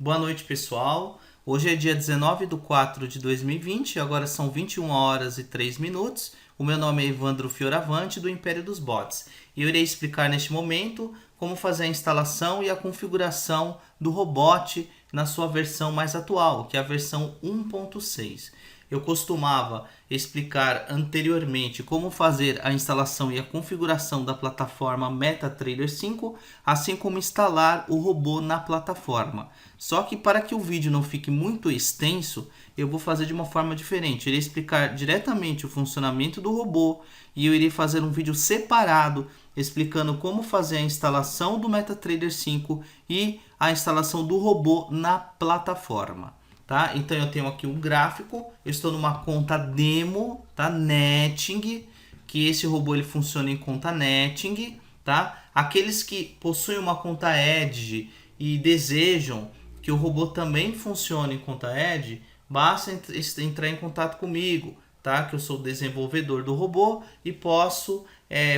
Boa noite, pessoal. Hoje é dia 19/4/2020, agora são 21 horas e 3 minutos. O meu nome é Evandro Fioravante, do Império dos Bots. E eu irei explicar neste momento como fazer a instalação e a configuração do Robot na sua versão mais atual, que é a versão 1.6. Eu costumava explicar anteriormente como fazer a instalação e a configuração da plataforma MetaTrader 5, assim como instalar o robô na plataforma. Só que para que o vídeo não fique muito extenso, eu vou fazer de uma forma diferente. Eu irei explicar diretamente o funcionamento do robô e eu irei fazer um vídeo separado explicando como fazer a instalação do MetaTrader 5 e a instalação do robô na plataforma. Tá? Então eu tenho aqui um gráfico, eu estou numa conta demo, tá? Netting, que esse robô ele funciona em conta Netting, tá? Aqueles que possuem uma conta Edge e desejam que o robô também funcione em conta Edge, basta entrar em contato comigo, tá? Que eu sou o desenvolvedor do robô e posso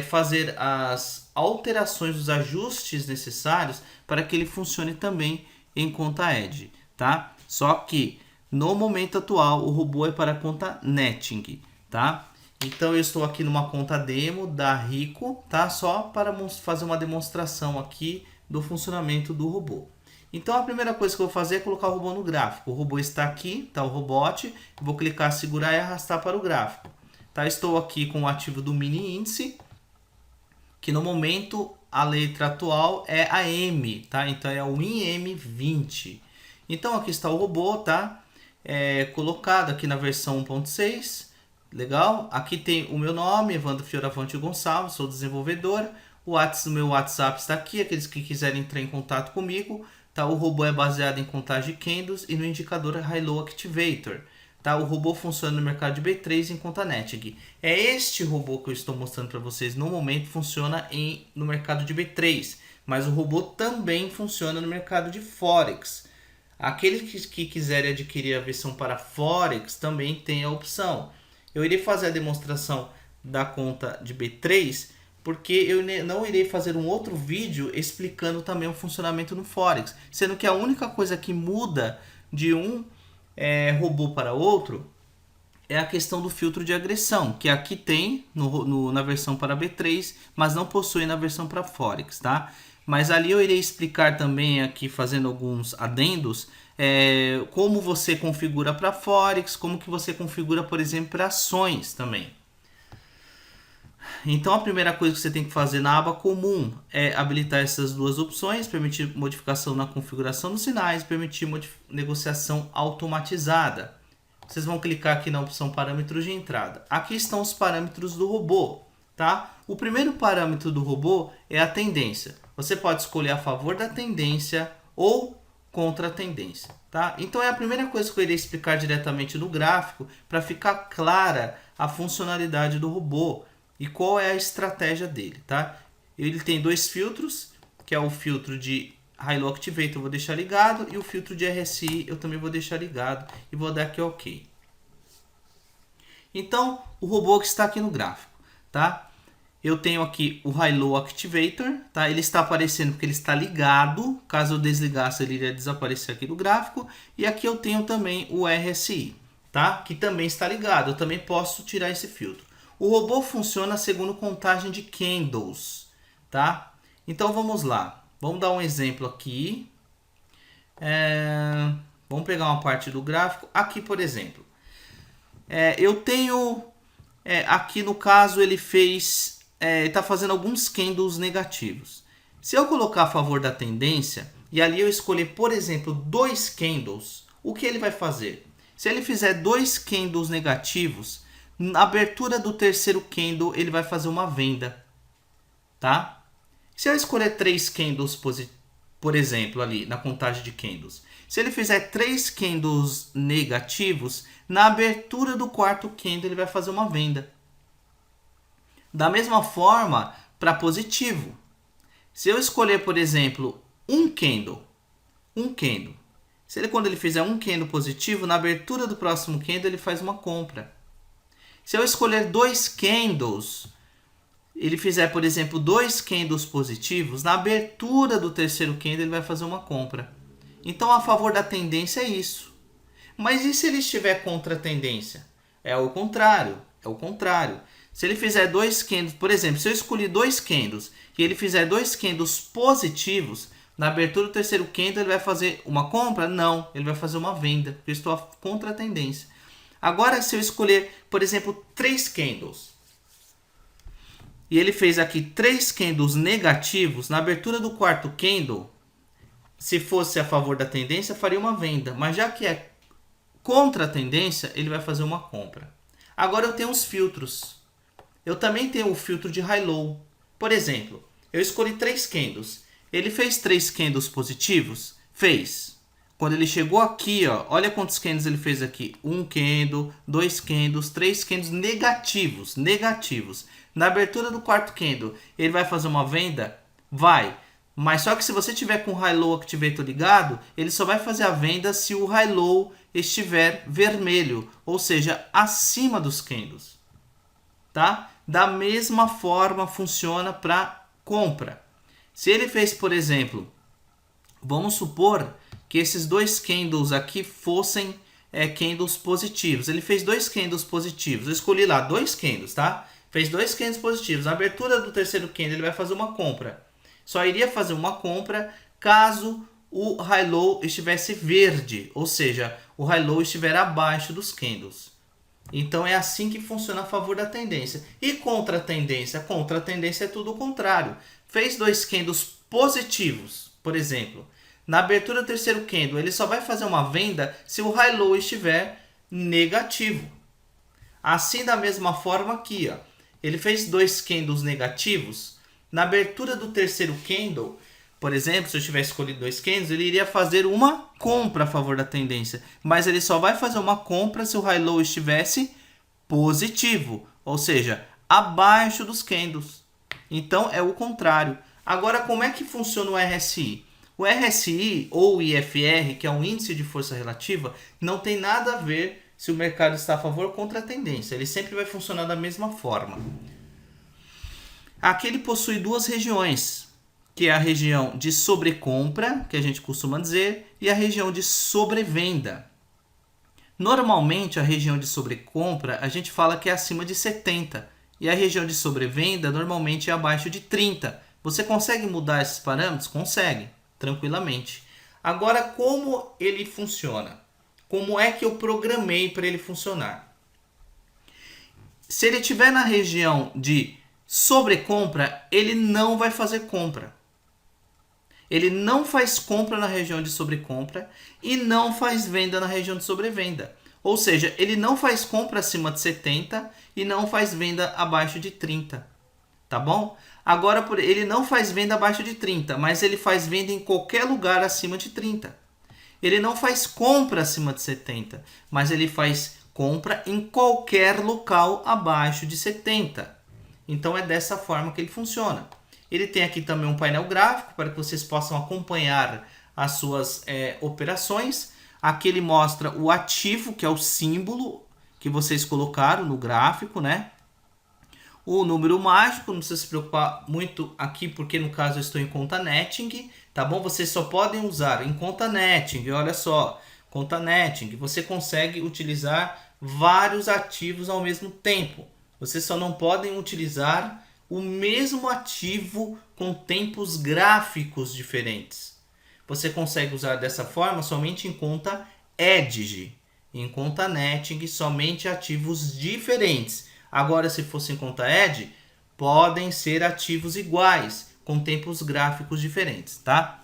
fazer as alterações, os ajustes necessários para que ele funcione também em conta Edge, tá? Só que no momento atual o robô é para a conta Netting, tá? Então eu estou aqui numa conta demo da Rico, tá? Só para fazer uma demonstração aqui do funcionamento do robô. Então a primeira coisa que eu vou fazer é colocar o robô no gráfico. O robô está aqui, tá? O robot. Eu vou clicar, segurar e arrastar para o gráfico. Tá? Estou aqui com o ativo do mini índice, que no momento a letra atual é a M, tá? Então é o IM20. Então aqui está o robô, tá? Colocado aqui na versão 1.6. Legal? Aqui tem o meu nome, Evandro Fioravante Gonçalves, sou desenvolvedor. O meu WhatsApp está aqui, aqueles que quiserem entrar em contato comigo. Tá? O robô é baseado em contagem de candles e no indicador High-Low Activator. Tá? O robô funciona no mercado de B3 em conta Netting. É este robô que eu estou mostrando para vocês no momento, funciona no mercado de B3. Mas o robô também funciona no mercado de Forex. Aqueles que quiserem adquirir a versão para Forex também tem a opção. Eu irei fazer a demonstração da conta de B3 porque eu não irei fazer um outro vídeo explicando também o funcionamento no Forex. Sendo que a única coisa que muda de um robô para outro é a questão do filtro de agressão, que aqui tem na versão para B3, mas não possui na versão para Forex, tá? Mas ali eu irei explicar também aqui, fazendo alguns adendos, como você configura para Forex, como que você configura, por exemplo, para ações também. Então a primeira coisa que você tem que fazer na aba comum é habilitar essas duas opções, permitir modificação na configuração dos sinais, permitir negociação automatizada. Vocês vão clicar aqui na opção parâmetros de entrada. Aqui estão os parâmetros do robô, tá? O primeiro parâmetro do robô é a tendência. Você pode escolher a favor da tendência ou contra a tendência, tá? Então é a primeira coisa que eu irei explicar diretamente no gráfico para ficar clara a funcionalidade do robô e qual é a estratégia dele, tá? Ele tem dois filtros, que é o filtro de High-Low Activator, eu vou deixar ligado, e o filtro de RSI eu também vou deixar ligado e vou dar aqui OK. Então, o robô que está aqui no gráfico, tá? Eu tenho aqui o High-Low Activator, tá? Ele está aparecendo porque ele está ligado. Caso eu desligasse, ele iria desaparecer aqui do gráfico. E aqui eu tenho também o RSI, tá? Que também está ligado. Eu também posso tirar esse filtro. O robô funciona segundo contagem de candles, tá? Então vamos lá. Vamos dar um exemplo aqui. Vamos pegar uma parte do gráfico. Aqui, por exemplo, eu tenho aqui no caso ele fez está fazendo alguns candles negativos. Se eu colocar a favor da tendência e ali eu escolher, por exemplo, dois candles, o que ele vai fazer? Se ele fizer dois candles negativos, na abertura do terceiro candle ele vai fazer uma venda, tá? Se eu escolher três candles por exemplo, ali na contagem de candles, se ele fizer três candles negativos, na abertura do quarto candle ele vai fazer uma venda. Da mesma forma, para positivo. Se eu escolher, por exemplo, um candle, quando ele fizer um candle positivo, na abertura do próximo candle ele faz uma compra. Se eu escolher dois candles, ele fizer, por exemplo, dois candles positivos, na abertura do terceiro candle ele vai fazer uma compra. Então a favor da tendência é isso. Mas e se ele estiver contra a tendência? É o contrário, é o contrário. Se ele fizer dois candles, por exemplo, se eu escolher dois candles e ele fizer dois candles positivos, na abertura do terceiro candle ele vai fazer uma compra? Não, ele vai fazer uma venda, porque eu estou contra a tendência. Agora, se eu escolher, por exemplo, três candles, e ele fez aqui três candles negativos, na abertura do quarto candle, se fosse a favor da tendência, faria uma venda. Mas já que é contra a tendência, ele vai fazer uma compra. Agora eu tenho os filtros. Eu também tenho o filtro de high-low. Por exemplo, eu escolhi três candles. Ele fez três candles positivos? Fez. Quando ele chegou aqui, ó, olha quantos candles ele fez aqui. Um candle, dois candles, três candles negativos. Negativos. Na abertura do quarto candle, ele vai fazer uma venda? Vai. Mas só que se você tiver com o high-low activator ligado, ele só vai fazer a venda se o high-low estiver vermelho, ou seja, acima dos candles. Tá? Da mesma forma funciona para compra. Se ele fez, por exemplo, vamos supor que esses dois candles aqui fossem candles positivos. Ele fez dois candles positivos. Eu escolhi lá dois candles, tá? Fez dois candles positivos. Na abertura do terceiro candle ele vai fazer uma compra. Só iria fazer uma compra caso o high-low estivesse verde, ou seja, o high-low estiver abaixo dos candles. Então é assim que funciona a favor da tendência. E contra a tendência? Contra a tendência é tudo o contrário. Fez dois candles positivos, por exemplo. Na abertura do terceiro candle, ele só vai fazer uma venda se o high-low estiver negativo. Assim, da mesma forma aqui, ó, ele fez dois candles negativos. Na abertura do terceiro candle, por exemplo, se eu tivesse escolhido dois candles, ele iria fazer uma compra a favor da tendência. Mas ele só vai fazer uma compra se o high-low estivesse positivo, ou seja, abaixo dos candles. Então é o contrário. Agora, como é que funciona o RSI? O RSI ou o IFR, que é um índice de força relativa, não tem nada a ver se o mercado está a favor ou contra a tendência. Ele sempre vai funcionar da mesma forma. Aqui ele possui duas regiões, que é a região de sobrecompra, que a gente costuma dizer, e a região de sobrevenda. Normalmente, a região de sobrecompra, a gente fala que é acima de 70, e a região de sobrevenda, normalmente, é abaixo de 30. Você consegue mudar esses parâmetros? Consegue, tranquilamente. Agora, como ele funciona? Como é que eu programei para ele funcionar? Se ele estiver na região de sobrecompra, ele não vai fazer compra. Ele não faz compra na região de sobrecompra e não faz venda na região de sobrevenda. Ou seja, ele não faz compra acima de 70 e não faz venda abaixo de 30. Tá bom? Agora, ele não faz venda abaixo de 30, mas ele faz venda em qualquer lugar acima de 30. Ele não faz compra acima de 70, mas ele faz compra em qualquer local abaixo de 70. Então é dessa forma que ele funciona. Ele tem aqui também um painel gráfico para que vocês possam acompanhar as suas operações. Aqui ele mostra o ativo, que é o símbolo que vocês colocaram no gráfico, né? O número mágico, não precisa se preocupar muito aqui, porque no caso eu estou em conta netting, tá bom? Vocês só podem usar em conta netting, olha só, conta netting, você consegue utilizar vários ativos ao mesmo tempo. Vocês só não podem utilizar o mesmo ativo com tempos gráficos diferentes. Você consegue usar dessa forma somente em conta Edge. Em conta netting, somente ativos diferentes. Agora, se fosse em conta Edge, podem ser ativos iguais, com tempos gráficos diferentes, tá?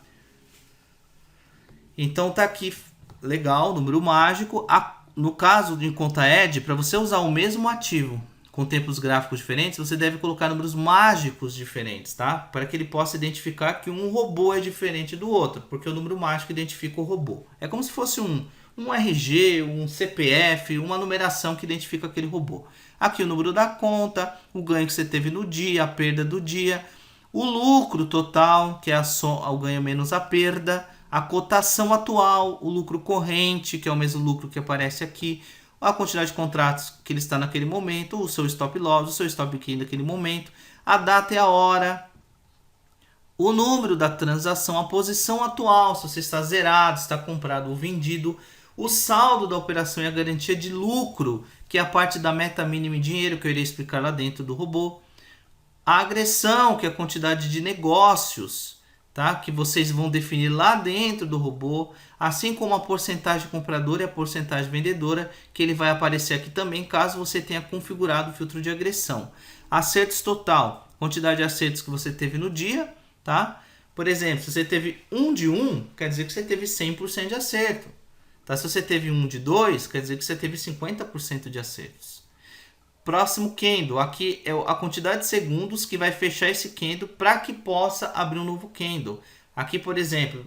Então tá aqui, legal, número mágico. No caso de conta Edge, para você usar o mesmo ativo com tempos gráficos diferentes, você deve colocar números mágicos diferentes, tá? Para que ele possa identificar que um robô é diferente do outro, porque o número mágico identifica o robô. É como se fosse um RG, um CPF, uma numeração que identifica aquele robô. Aqui o número da conta, o ganho que você teve no dia, a perda do dia, o lucro total, que é o ganho menos a perda, a cotação atual, o lucro corrente, que é o mesmo lucro que aparece aqui, a quantidade de contratos que ele está naquele momento, o seu stop loss, o seu stop gain naquele momento, a data e a hora, o número da transação, a posição atual, se você está zerado, se está comprado ou vendido, o saldo da operação e a garantia de lucro, que é a parte da meta mínima em dinheiro, que eu irei explicar lá dentro do robô, a agressão, que é a quantidade de negócios, tá? Que vocês vão definir lá dentro do robô, assim como a porcentagem compradora e a porcentagem vendedora, que ele vai aparecer aqui também, caso você tenha configurado o filtro de agressão. Acertos total, quantidade de acertos que você teve no dia, tá? Por exemplo, se você teve 1 de 1, quer dizer que você teve 100% de acerto. Tá? Se você teve 1 de 2, quer dizer que você teve 50% de acertos. Próximo candle, aqui é a quantidade de segundos que vai fechar esse candle para que possa abrir um novo candle. Aqui, por exemplo,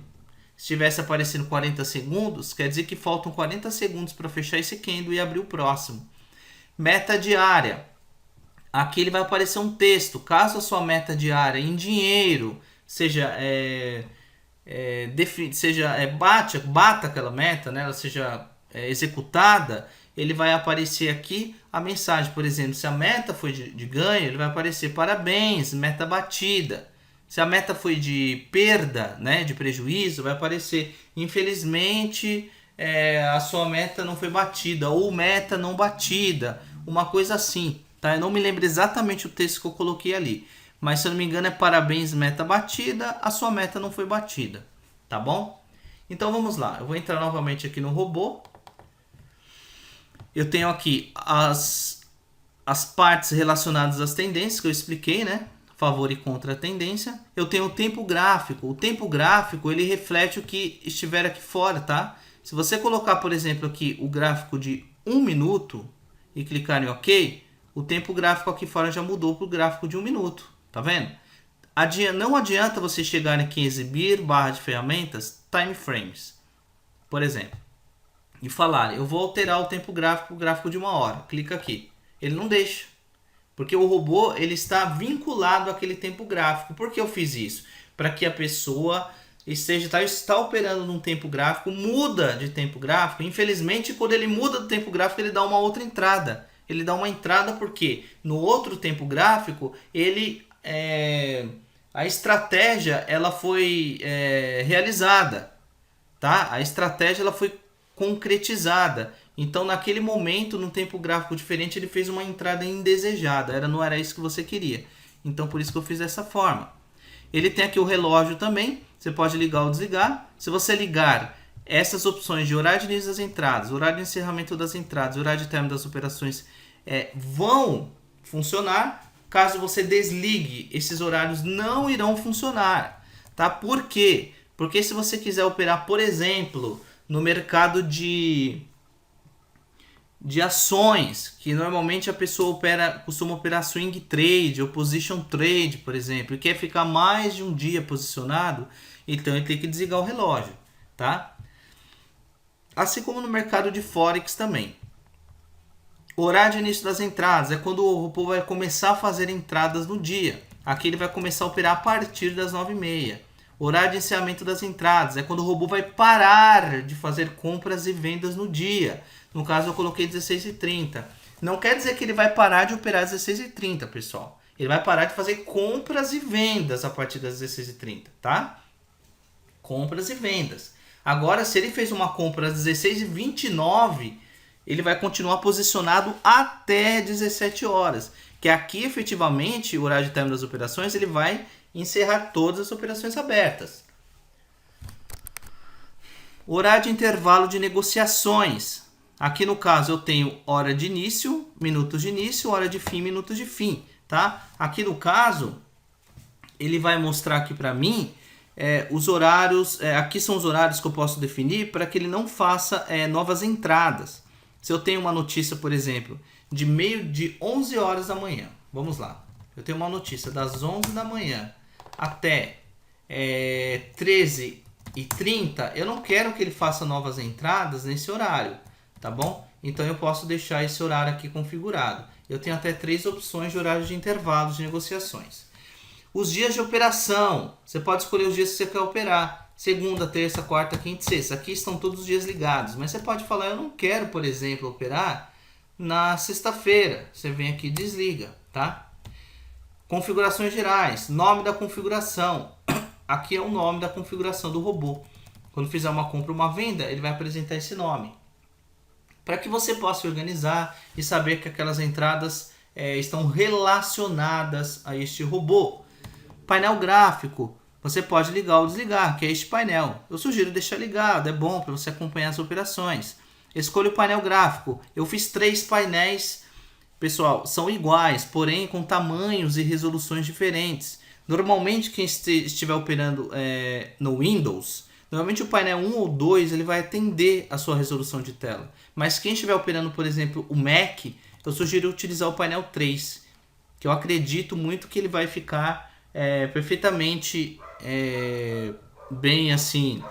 se tivesse aparecendo 40 segundos, quer dizer que faltam 40 segundos para fechar esse candle e abrir o próximo. Meta diária. Aqui ele vai aparecer um texto. Caso a sua meta diária em dinheiro bata aquela meta, né, ela seja executada, ele vai aparecer aqui a mensagem. Por exemplo, se a meta foi de ganho, ele vai aparecer parabéns, meta batida. Se a meta foi de perda, né, de prejuízo, vai aparecer infelizmente a sua meta não foi batida ou meta não batida, uma coisa assim, tá? Eu não me lembro exatamente o texto que eu coloquei ali, mas se eu não me engano é parabéns, meta batida, a sua meta não foi batida, tá bom? Então vamos lá, eu vou entrar novamente aqui no robô. Eu tenho aqui as partes relacionadas às tendências que eu expliquei, né? Favor e contra a tendência. Eu tenho o tempo gráfico. O tempo gráfico, ele reflete o que estiver aqui fora, tá? Se você colocar, por exemplo, aqui o gráfico de 1 minuto e clicar em OK, o tempo gráfico aqui fora já mudou para o gráfico de 1 minuto. Tá vendo? Não adianta você chegar aqui em exibir, barra de ferramentas, time frames, por exemplo, e falar, eu vou alterar o tempo gráfico para o gráfico de 1 hora. Clica aqui. Ele não deixa. Porque o robô ele está vinculado àquele tempo gráfico. Por que eu fiz isso? Para que a pessoa está operando num tempo gráfico, muda de tempo gráfico. Infelizmente, quando ele muda do tempo gráfico, ele dá uma outra entrada. Ele dá uma entrada porque no outro tempo gráfico, a estratégia ela foi realizada. Tá? A estratégia ela foi concretizada. Então, naquele momento, num tempo gráfico diferente, ele fez uma entrada indesejada. Não era isso que você queria. Então, por isso que eu fiz dessa forma. Ele tem aqui o relógio também. Você pode ligar ou desligar. Se você ligar essas opções de horário de início das entradas, horário de encerramento das entradas, horário de término das operações, vão funcionar. Caso você desligue, esses horários não irão funcionar. Tá? Por quê? Porque se você quiser operar, por exemplo, no mercado de ações, que normalmente a pessoa costuma operar swing trade ou position trade, por exemplo, e quer ficar mais de um dia posicionado, então ele tem que desligar o relógio, tá? Assim como no mercado de Forex também. O horário de início das entradas é quando o robô vai começar a fazer entradas no dia. Aqui ele vai começar a operar a partir das 9h30. O horário de encerramento das entradas é quando o robô vai parar de fazer compras e vendas no dia. No caso, eu coloquei 16h30. Não quer dizer que ele vai parar de operar às 16h30, pessoal. Ele vai parar de fazer compras e vendas a partir das 16h30, tá? Compras e vendas. Agora, se ele fez uma compra às 16h29, ele vai continuar posicionado até 17 horas. Que aqui, efetivamente, o horário de término das operações, ele vai encerrar todas as operações abertas. Horário de intervalo de negociações. Aqui no caso eu tenho hora de início, minutos de início, hora de fim, minutos de fim, tá? Aqui no caso, ele vai mostrar aqui para mim os horários, aqui são os horários que eu posso definir para que ele não faça novas entradas. Se eu tenho uma notícia, por exemplo, de 11 horas da manhã, vamos lá, eu tenho uma notícia das 11 da manhã até 13h30, eu não quero que ele faça novas entradas nesse horário. Tá bom? Então eu posso deixar esse horário aqui configurado. Eu tenho até 3 opções de horário de intervalos de negociações. Os dias de operação. Você pode escolher os dias que você quer operar. Segunda, terça, quarta, quinta e sexta. Aqui estão todos os dias ligados. Mas você pode falar, eu não quero, por exemplo, operar na sexta-feira. Você vem aqui e desliga, tá? Configurações gerais. Nome da configuração. aqui é o nome da configuração do robô. Quando fizer uma compra ou uma venda, ele vai apresentar esse nome. Para que você possa organizar e saber que aquelas entradas estão relacionadas a este robô. Painel gráfico, você pode ligar ou desligar, que é este painel. Eu sugiro deixar ligado, é bom para você acompanhar as operações. Escolha o painel gráfico. Eu fiz 3 painéis, pessoal, são iguais, porém com tamanhos e resoluções diferentes. Normalmente quem estiver operando no Windows, normalmente o painel 1 ou 2 ele vai atender a sua resolução de tela. Mas quem estiver operando, por exemplo, o Mac, eu sugiro utilizar o painel 3, que eu acredito muito que ele vai ficar perfeitamente bem assim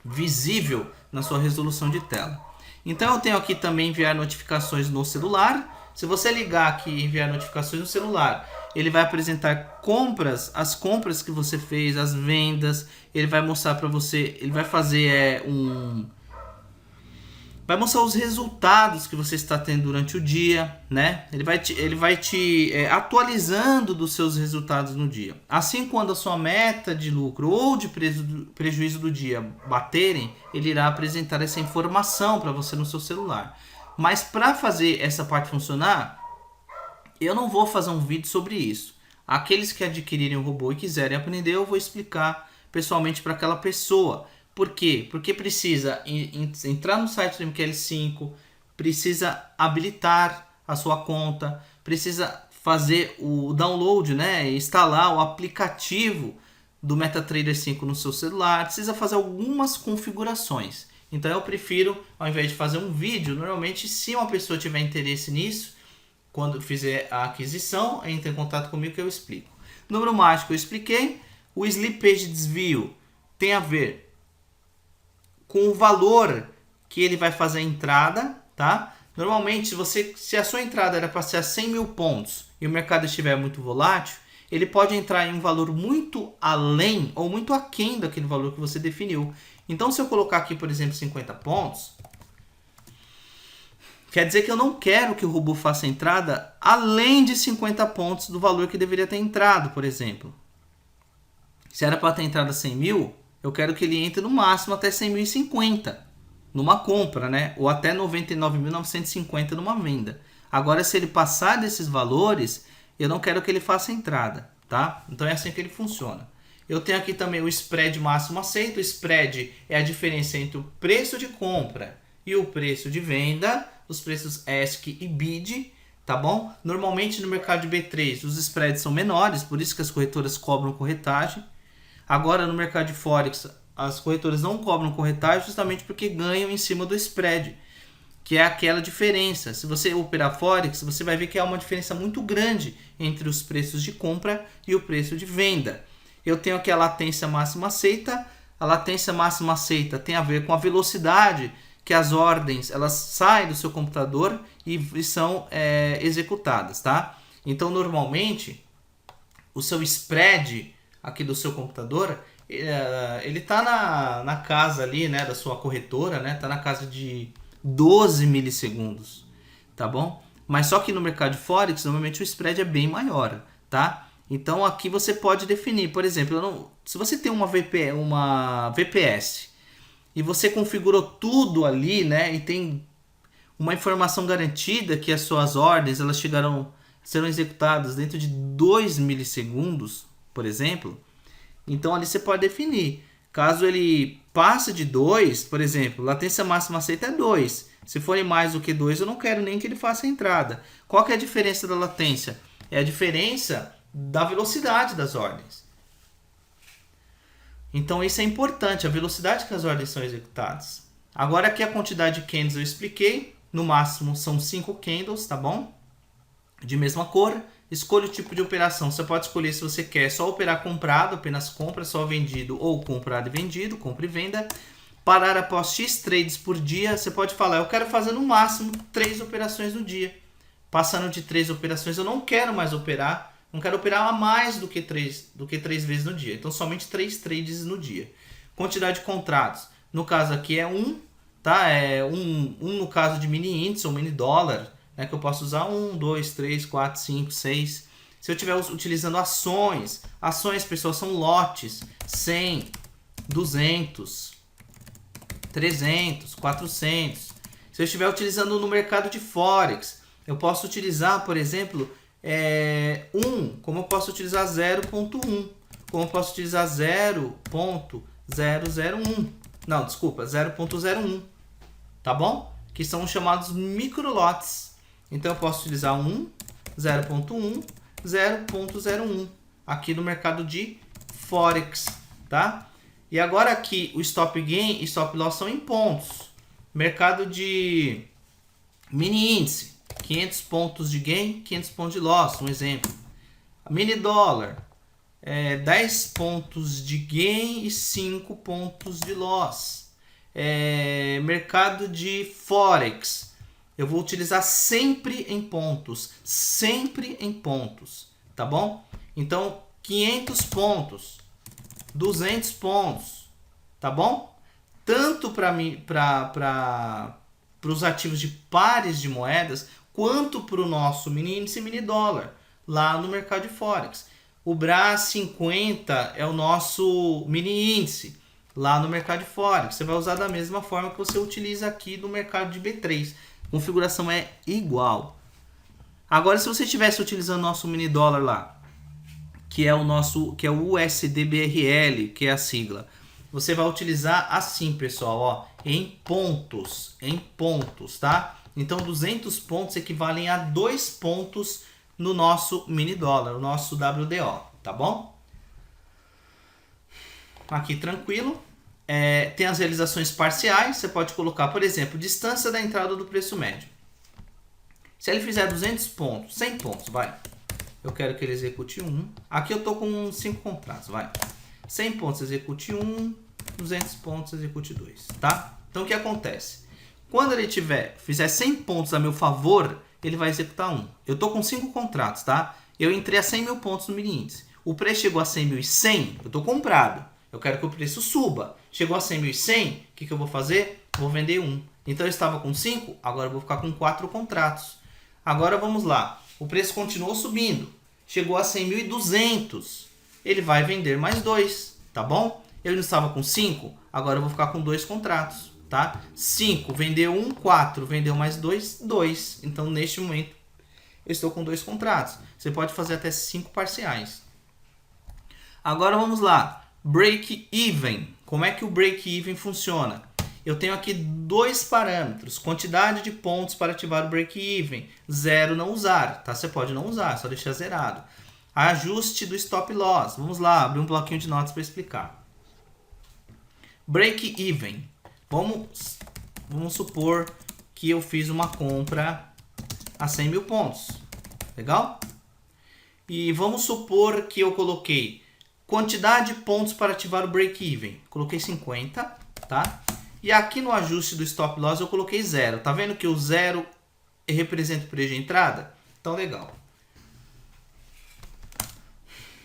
visível na sua resolução de tela. Então eu tenho aqui também enviar notificações no celular. Se você ligar aqui e enviar notificações no celular, ele vai apresentar as compras que você fez, as vendas. Ele vai mostrar para você, ele vai fazer vai mostrar os resultados que você está tendo durante o dia, né? Ele vai te atualizando dos seus resultados no dia. Assim, quando a sua meta de lucro ou de prejuízo do dia baterem, ele irá apresentar essa informação para você no seu celular. Mas para fazer essa parte funcionar, eu não vou fazer um vídeo sobre isso. Aqueles que adquirirem o robô e quiserem aprender, eu vou explicar pessoalmente para aquela pessoa. Por quê? Porque precisa entrar no site do MQL5, precisa habilitar a sua conta, precisa fazer o download, né? Instalar o aplicativo do MetaTrader 5 no seu celular, precisa fazer algumas configurações. Então eu prefiro, ao invés de fazer um vídeo, normalmente se uma pessoa tiver interesse nisso, quando fizer a aquisição, entre em contato comigo que eu explico. Número mágico eu expliquei. O slippage desvio tem a ver com o valor que ele vai fazer a entrada, tá? Normalmente, se a sua entrada era para ser a 100 mil pontos e o mercado estiver muito volátil, ele pode entrar em um valor muito além ou muito aquém daquele valor que você definiu. Então, se eu colocar aqui, por exemplo, 50 pontos, quer dizer que eu não quero que o robô faça a entrada além de 50 pontos do valor que deveria ter entrado, por exemplo. Se era para ter entrado 100 mil, eu quero que ele entre no máximo até 100.050 numa compra, né? Ou até 99.950 numa venda. Agora, se ele passar desses valores, eu não quero que ele faça a entrada, tá? Então é assim que ele funciona. Eu tenho aqui também o spread máximo aceito. O spread é a diferença entre o preço de compra e o preço de venda, os preços ASC e BID, tá bom? Normalmente no mercado de B3 os spreads são menores, por isso que as corretoras cobram corretagem. Agora no mercado de Forex as corretoras não cobram corretagem justamente porque ganham em cima do spread, que é aquela diferença. Se você operar Forex, você vai ver que há uma diferença muito grande entre os preços de compra e o preço de venda. Eu tenho aqui a latência máxima aceita. A latência máxima aceita tem a ver com a velocidade que as ordens elas saem do seu computador e são executadas, tá? Então normalmente o seu spread aqui do seu computador ele tá na casa ali, né, da sua corretora, né? Tá na casa de 12 milissegundos, tá bom? Mas só que no mercado de Forex normalmente o spread é bem maior, tá? Então aqui você pode definir, por exemplo, se você tem uma VPS e você configurou tudo ali, né, e tem uma informação garantida que as suas ordens elas serão executadas dentro de 2 milissegundos, por exemplo, então ali você pode definir. Caso ele passe de 2, por exemplo, latência máxima aceita é 2. Se forem mais do que 2, eu não quero nem que ele faça a entrada. Qual que é a diferença da latência? É a diferença da velocidade das ordens. Então isso é importante, a velocidade que as ordens são executadas. Agora aqui a quantidade de candles eu expliquei. No máximo são 5 candles, tá bom? De mesma cor. Escolha o tipo de operação. Você pode escolher se você quer só operar comprado, apenas compra, só vendido, ou comprado e vendido, compra e venda. Parar após X trades por dia, você pode falar, eu quero fazer no máximo 3 operações no dia. Passando de 3 operações, eu não quero mais operar, não quero operar a mais do que 3 vezes no dia. Então, somente 3 trades no dia. Quantidade de contratos. No caso aqui é 1, tá? É um no caso de mini índice ou mini dólar, né, que eu posso usar 1, 2, 3, 4, 5, 6. Se eu estiver utilizando ações, pessoal, são lotes, 100, 200, 300, 400. Se eu estiver utilizando no mercado de Forex, eu posso utilizar, por exemplo, 1, como eu posso utilizar 0.1, como eu posso utilizar 0.001, não, desculpa, 0.01, tá bom? Que são os chamados microlotes. Então eu posso utilizar 1, 0.1, 0.01 aqui no mercado de Forex, tá? E agora aqui o stop gain e stop loss são em pontos. Mercado de mini índice, 500 pontos de gain, 500 pontos de loss, um exemplo. Mini dólar, 10 pontos de gain e 5 pontos de loss. Mercado de Forex, eu vou utilizar sempre em pontos, tá bom? Então, 500 pontos, 200 pontos, tá bom? Tanto para os ativos de pares de moedas, quanto para o nosso mini índice e mini dólar, lá no mercado de Forex. O BRAS 50 é o nosso mini índice, lá no mercado de Forex. Você vai usar da mesma forma que você utiliza aqui no mercado de B3. A configuração é igual. Agora, se você estivesse utilizando o nosso mini dólar lá, que é o USDBRL, que é a sigla, você vai utilizar assim, pessoal, ó, em pontos, tá? Então, 200 pontos equivalem a 2 pontos no nosso mini dólar, o nosso WDO, tá bom? Aqui tranquilo. Tem as realizações parciais, você pode colocar, por exemplo, distância da entrada do preço médio. Se ele fizer 200 pontos, 100 pontos, vai. Eu quero que ele execute 1. Aqui eu estou com 5 contratos, vai. 100 pontos, execute 1. 200 pontos, execute 2, tá? Então, o que acontece? Quando ele fizer 100 pontos a meu favor, ele vai executar 1. Eu estou com 5 contratos, tá? Eu entrei a 100 mil pontos no mini índice. O preço chegou a 100.100, eu estou comprado. Eu quero que o preço suba. Chegou a 100.100, o que eu vou fazer? Vou vender 1. Então, eu estava com 5, agora eu vou ficar com 4 contratos. Agora, vamos lá. O preço continuou subindo. Chegou a 100.200. Ele vai vender mais 2, tá bom? Eu não estava com 5, agora eu vou ficar com 2 contratos, tá? 5, vendeu 1, 4, vendeu mais 2, 2. Então, neste momento, eu estou com 2 contratos. Você pode fazer até 5 parciais. Agora, vamos lá. Break-even. Como é que o break-even funciona? Eu tenho aqui 2 parâmetros. Quantidade de pontos para ativar o break-even. 0 não usar, tá? Você pode não usar, só deixar zerado. Ajuste do stop loss. Vamos lá, abrir um bloquinho de notas para explicar. Break-even. Vamos supor que eu fiz uma compra a 100 mil pontos. Legal? E vamos supor que eu coloquei quantidade de pontos para ativar o break-even. Coloquei 50, tá? E aqui no ajuste do stop loss eu coloquei 0. Tá vendo que o 0 representa o preço de entrada? Então, legal.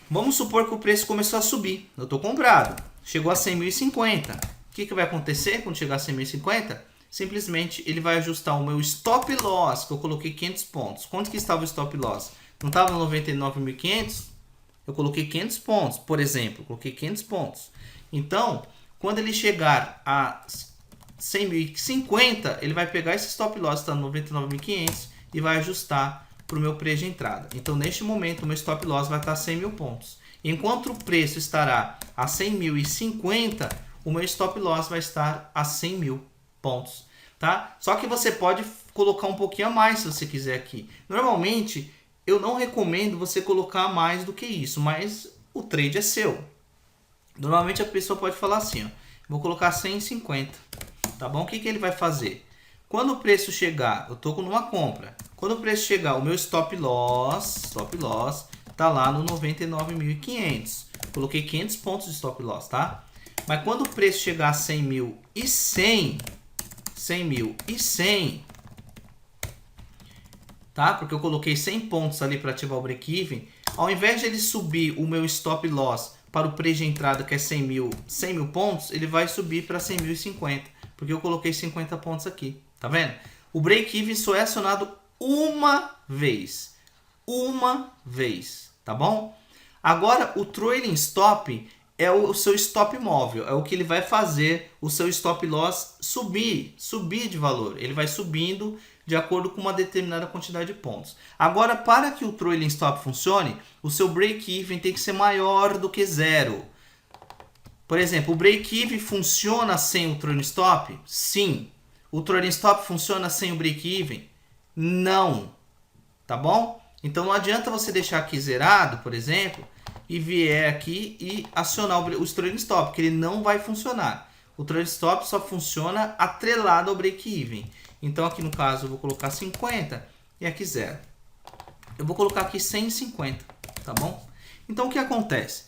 Vamos supor que o preço começou a subir. Eu estou comprado. Chegou a 100.050. O que vai acontecer quando chegar a 100.050? Simplesmente ele vai ajustar o meu stop loss, que eu coloquei 500 pontos. Quanto que estava o stop loss? Não estava 99.500? Eu coloquei 500 pontos, por exemplo. Coloquei 500 pontos. Então, quando ele chegar a 100.050, ele vai pegar esse stop loss, está no 99.500, e vai ajustar para o meu preço de entrada. Então, neste momento, o meu stop loss vai estar a 100 mil pontos. Enquanto o preço estará a 100.050, o meu stop loss vai estar a 100 mil pontos. Tá? Só que você pode colocar um pouquinho a mais se você quiser aqui. Normalmente, eu não recomendo você colocar mais do que isso, mas o trade é seu. Normalmente a pessoa pode falar assim, ó, vou colocar 150, tá bom? O que ele vai fazer? Quando o preço chegar, eu estou numa compra, quando o preço chegar, o meu stop loss tá lá no 99.500. Coloquei 500 pontos de stop loss, tá? Mas quando o preço chegar a 100.100, tá? Porque eu coloquei 100 pontos ali para ativar o break-even, ao invés de ele subir o meu stop loss para o preço de entrada, que é 100 mil pontos, ele vai subir para 100.050, porque eu coloquei 50 pontos aqui, tá vendo? O break-even só é acionado uma vez. uma vez, tá bom? Agora, o trailing stop é o seu stop móvel, é o que ele vai fazer o seu stop loss subir de valor. Ele vai subindo de acordo com uma determinada quantidade de pontos. Agora, para que o trailing stop funcione, o seu break-even tem que ser maior do que 0. Por exemplo, o break-even funciona sem o trailing stop? Sim. O trailing stop funciona sem o break-even? Não. Tá bom? Então não adianta você deixar aqui zerado, por exemplo, e vier aqui e acionar o trailing stop, que ele não vai funcionar. O trailing stop só funciona atrelado ao break-even. Então aqui no caso eu vou colocar 50 e aqui 0. Eu vou colocar aqui 150, tá bom? Então o que acontece?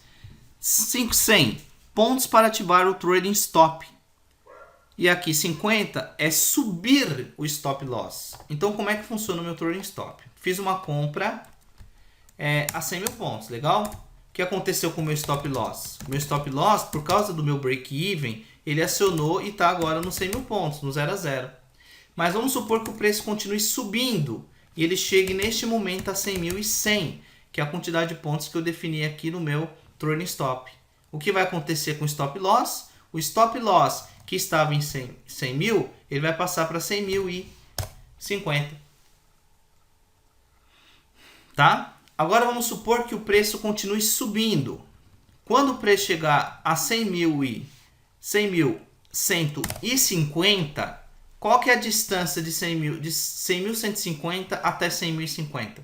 100 pontos para ativar o trailing stop. E aqui 50 é subir o stop loss. Então como é que funciona o meu trailing stop? Fiz uma compra a 100 mil pontos, legal? O que aconteceu com o meu stop loss? O meu stop loss, por causa do meu break-even, ele acionou e está agora nos 100 mil pontos, no 0 a 0. Mas vamos supor que o preço continue subindo e ele chegue neste momento a 100.100, que é a quantidade de pontos que eu defini aqui no meu trailing stop. O que vai acontecer com o stop loss? O stop loss que estava em 100 mil, ele vai passar para 100.050. Tá? Agora vamos supor que o preço continue subindo. Quando o preço chegar a 100.150, qual que é a distância de 100.150 até 100.050?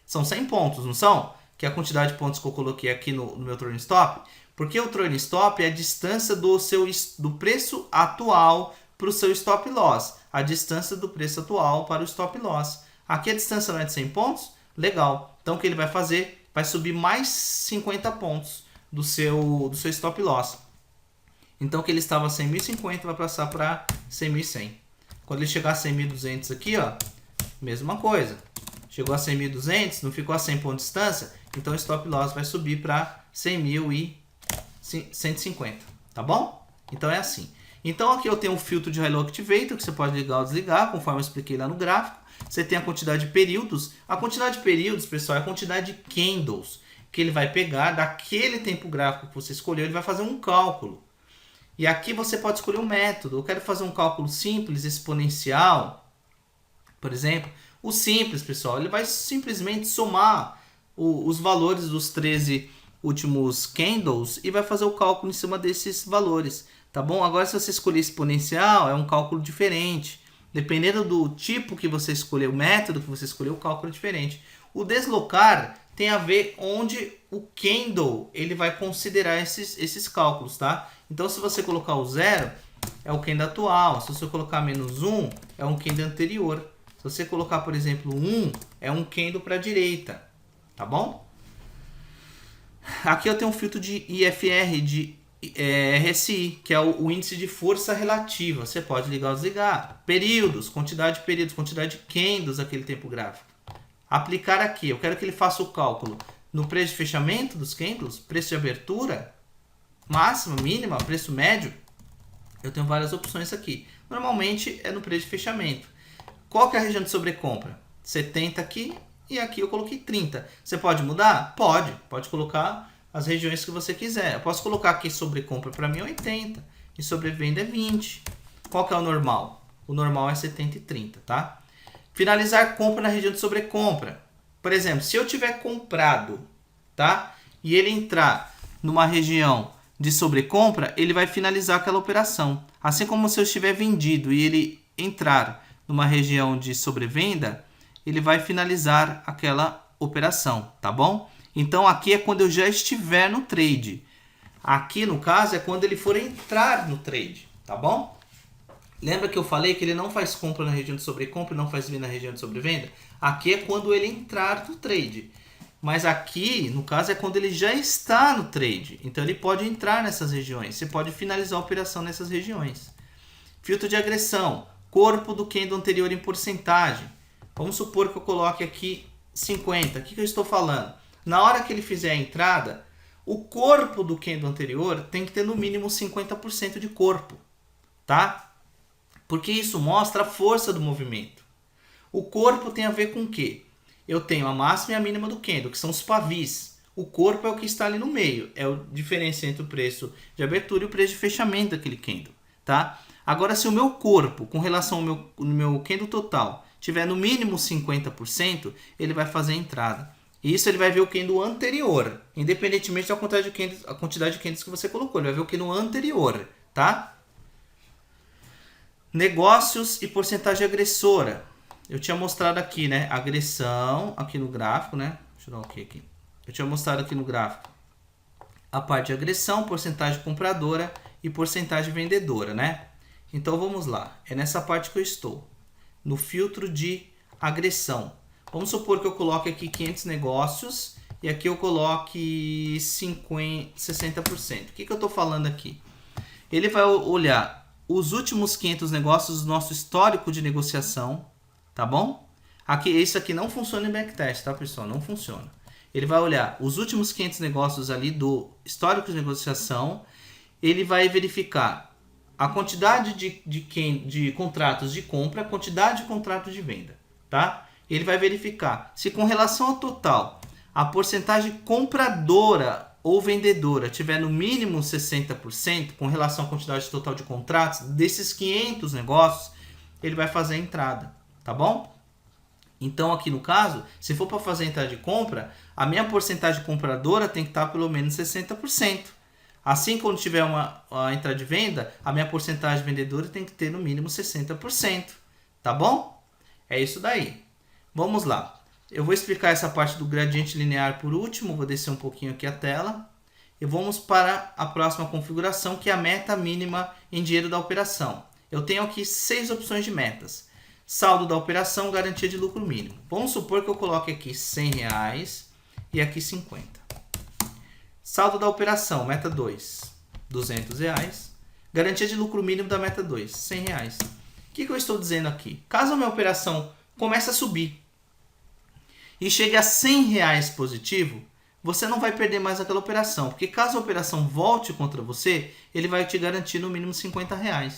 São 100 pontos, não são? Que é a quantidade de pontos que eu coloquei aqui no meu trailing stop. Porque o trailing stop é a distância do preço atual para o seu stop loss. A distância do preço atual para o stop loss. Aqui a distância não é de 100 pontos? Legal. Então o que ele vai fazer? Vai subir mais 50 pontos do seu stop loss. Então que ele estava a 100.050 vai passar para 100.100. Quando ele chegar a 100.200 aqui, ó, mesma coisa. Chegou a 100.200, não ficou a 100 pontos de distância, então o stop loss vai subir para 100.150, tá bom? Então é assim. Então aqui eu tenho um filtro de High Low Activator que você pode ligar ou desligar, conforme eu expliquei lá no gráfico. Você tem a quantidade de períodos. A quantidade de períodos, pessoal, é a quantidade de candles que ele vai pegar daquele tempo gráfico que você escolheu. Ele vai fazer um cálculo. E aqui você pode escolher um método. Eu quero fazer um cálculo simples, exponencial, por exemplo. O simples, pessoal, ele vai simplesmente somar os valores dos 13 últimos candles e vai fazer o cálculo em cima desses valores, tá bom? Agora, se você escolher exponencial, é um cálculo diferente. Dependendo do tipo que você escolher, o método que você escolher, o cálculo é diferente. O deslocar tem a ver onde o candle ele vai considerar esses cálculos, tá? Então, se você colocar o 0, é o candle atual. Se você colocar menos 1, é um candle anterior. Se você colocar, por exemplo, 1, é um candle para a direita, tá bom? Aqui eu tenho um filtro de IFR, de RSI, que é o índice de força relativa. Você pode ligar ou desligar. Períodos, quantidade de períodos, quantidade de candles daquele tempo gráfico. Aplicar aqui, eu quero que ele faça o cálculo no preço de fechamento dos candles, preço de abertura, máxima, mínima, preço médio. Eu tenho várias opções aqui. Normalmente é no preço de fechamento. Qual que é a região de sobrecompra? 70 aqui e aqui eu coloquei 30. Você pode mudar? Pode colocar as regiões que você quiser. Eu posso colocar aqui sobrecompra para mim é 80 e sobrevenda é 20. Qual que é o normal? O normal é 70 e 30, tá? Finalizar compra na região de sobrecompra. Por exemplo, se eu tiver comprado, tá? E ele entrar numa região de sobrecompra, ele vai finalizar aquela operação. Assim como se eu estiver vendido e ele entrar numa região de sobrevenda, ele vai finalizar aquela operação, tá bom? Então aqui é quando eu já estiver no trade. Aqui no caso é quando ele for entrar no trade, tá bom? Lembra que eu falei que ele não faz compra na região de sobrecompra e não faz venda na região de sobrevenda? Aqui é quando ele entrar no trade. Mas aqui, no caso, é quando ele já está no trade. Então ele pode entrar nessas regiões. Você pode finalizar a operação nessas regiões. Filtro de agressão. Corpo do candle anterior em porcentagem. Vamos supor que eu coloque aqui 50. O que eu estou falando? Na hora que ele fizer a entrada, o corpo do candle anterior tem que ter no mínimo 50% de corpo. Tá? Porque isso mostra a força do movimento. O corpo tem a ver com o quê? eu tenho a máxima e a mínima do candle, que são os pavis. O corpo é o que está ali no meio, é a diferença entre o preço de abertura e o preço de fechamento daquele candle, tá? Agora, se o meu corpo, com relação ao meu candle total, tiver no mínimo 50%, ele vai fazer a entrada. E isso ele vai ver o candle anterior, independentemente da quantidade de candles que você colocou, ele vai ver o candle anterior, tá? Negócios e porcentagem agressora. Eu tinha mostrado aqui, né? Agressão, aqui no gráfico, né? Deixa eu dar um OK aqui. Eu tinha mostrado aqui no gráfico a parte de agressão, porcentagem compradora e porcentagem vendedora, né? Então vamos lá. É nessa parte que eu estou. No filtro de agressão. Vamos supor que eu coloque aqui 500 negócios e aqui eu coloque 60%. O que eu estou falando aqui? Ele vai olhar os últimos 500 negócios do nosso histórico de negociação, tá bom? Aqui, isso aqui não funciona em backtest, tá, pessoal? Não funciona. Ele vai olhar os últimos 500 negócios ali do histórico de negociação, ele vai verificar a quantidade de contratos de compra, a quantidade de contratos de venda, tá? Ele vai verificar se com relação ao total, a porcentagem compradora ou vendedora tiver no mínimo 60% com relação à quantidade total de contratos, desses 500 negócios, ele vai fazer a entrada, tá bom? Então aqui no caso, se for para fazer a entrada de compra, a minha porcentagem compradora tem que estar pelo menos 60%. Assim, quando tiver a entrada de venda, a minha porcentagem vendedora tem que ter no mínimo 60%, tá bom? É isso daí. Vamos lá. Eu vou explicar essa parte do gradiente linear por último, vou descer um pouquinho aqui a tela. E vamos para a próxima configuração, que é a meta mínima em dinheiro da operação. Eu tenho aqui 6 opções de metas. Saldo da operação, garantia de lucro mínimo. Vamos supor que eu coloque aqui R$100 e aqui 50. Saldo da operação, meta 2, R$200. Garantia de lucro mínimo da meta 2, R$100. O que eu estou dizendo aqui? Caso a minha operação comece a subir e chegue a R$100 positivo, você não vai perder mais aquela operação. Porque caso a operação volte contra você, ele vai te garantir no mínimo R$50.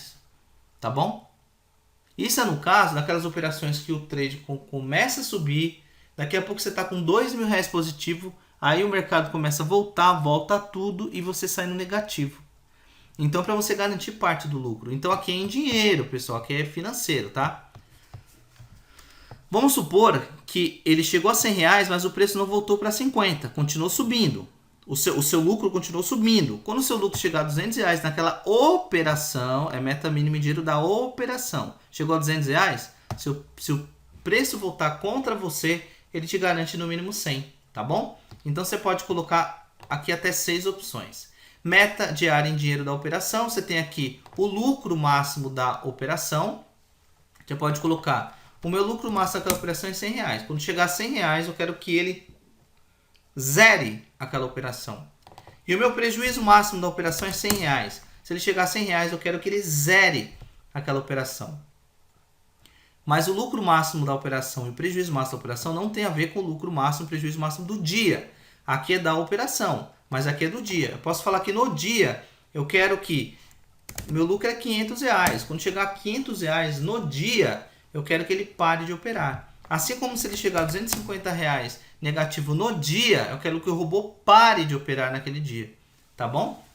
Tá bom? Isso é no caso daquelas operações que o trade começa a subir, daqui a pouco você está com R$2.000 positivo, aí o mercado começa a volta tudo e você sai no negativo. Então, para você garantir parte do lucro. Então, aqui é em dinheiro, pessoal, aqui é financeiro, tá? Vamos supor que ele chegou a R$100, mas o preço não voltou para 50, continuou subindo. O seu lucro continuou subindo. Quando o seu lucro chegar a R$200 naquela operação, é meta mínima em dinheiro da operação. Chegou a R$200, se o preço voltar contra você, ele te garante no mínimo 100, tá bom? Então você pode colocar aqui até 6 opções. Meta diária em dinheiro da operação, você tem aqui o lucro máximo da operação. Você pode colocar, o meu lucro máximo daquela operação é R$100. Quando chegar a R$100, eu quero que ele zere aquela operação. E o meu prejuízo máximo da operação é R$100. Se ele chegar a R$100, eu quero que ele zere aquela operação. Mas o lucro máximo da operação e o prejuízo máximo da operação não tem a ver com o lucro máximo e o prejuízo máximo do dia. Aqui é da operação, mas aqui é do dia. Eu posso falar que no dia eu quero que meu lucro é R$500. Quando chegar a R$500 no dia, eu quero que ele pare de operar. Assim como se ele chegar a R$250 negativo no dia, eu quero que o robô pare de operar naquele dia. Tá bom?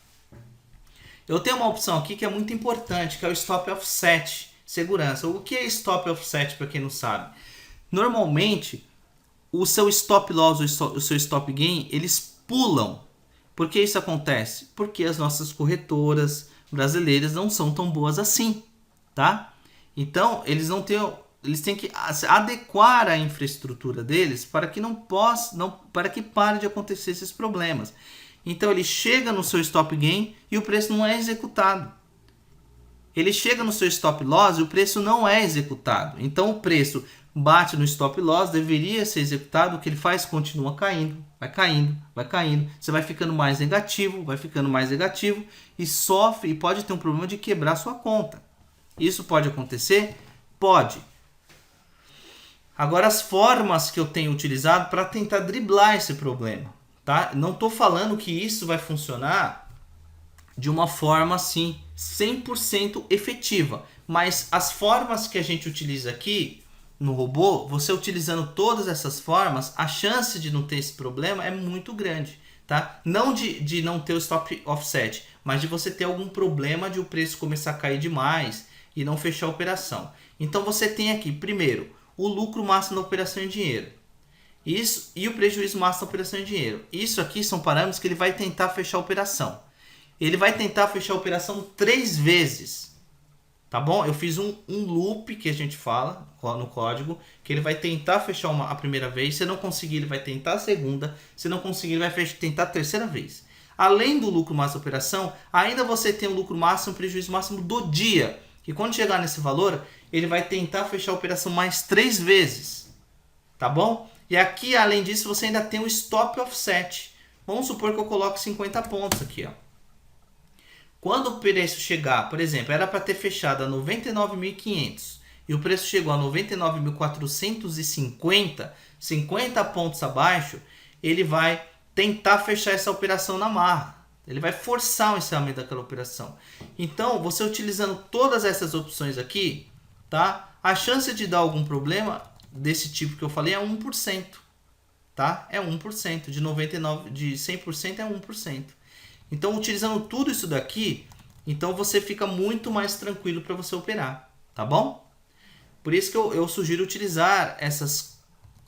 Eu tenho uma opção aqui que é muito importante, que é o Stop Offset, segurança. O que é Stop Offset, para quem não sabe? Normalmente, o seu Stop Loss, o seu Stop Gain, eles pulam. Por que isso acontece? Porque as nossas corretoras brasileiras não são tão boas assim, tá? Então, eles têm que adequar a infraestrutura deles para que para que pare de acontecer esses problemas. Então ele chega no seu stop gain e o preço não é executado. Ele chega no seu stop loss e o preço não é executado. Então o preço bate no stop loss, deveria ser executado, o que ele faz? Continua caindo, vai caindo, vai caindo. Você vai ficando mais negativo e sofre e pode ter um problema de quebrar sua conta. Isso pode acontecer? Pode. Agora, as formas que eu tenho utilizado para tentar driblar esse problema, tá? Não estou falando que isso vai funcionar de uma forma assim 100% efetiva, mas as formas que a gente utiliza aqui no robô, você utilizando todas essas formas, a chance de não ter esse problema é muito grande, tá? Não de não ter o stop offset, mas de você ter algum problema de o preço começar a cair demais e não fechar a operação. Então você tem aqui, primeiro, o lucro máximo da operação em dinheiro. Isso e o prejuízo máximo da operação em dinheiro. Isso aqui são parâmetros que ele vai tentar fechar a operação. Ele vai tentar fechar a operação 3 vezes. Tá bom? Eu fiz um loop que a gente fala no código, que ele vai tentar fechar a primeira vez. Se não conseguir, ele vai tentar a segunda. Se não conseguir, ele vai tentar a terceira vez. Além do lucro máximo da operação, ainda você tem o lucro máximo e o prejuízo máximo do dia. E quando chegar nesse valor, ele vai tentar fechar a operação mais 3 vezes. Tá bom? E aqui, além disso, você ainda tem o stop offset. Vamos supor que eu coloque 50 pontos aqui, ó. Quando o preço chegar, por exemplo, era para ter fechado a 99.500 e o preço chegou a 99.450, 50 pontos abaixo, ele vai tentar fechar essa operação na marra. Ele vai forçar o encerramento daquela operação. Então, você utilizando todas essas opções aqui, tá? A chance de dar algum problema desse tipo que eu falei é 1%, tá? É 1%, de 100% é 1%. Então, utilizando tudo isso daqui, então você fica muito mais tranquilo para você operar, tá bom? Por isso que eu sugiro utilizar essas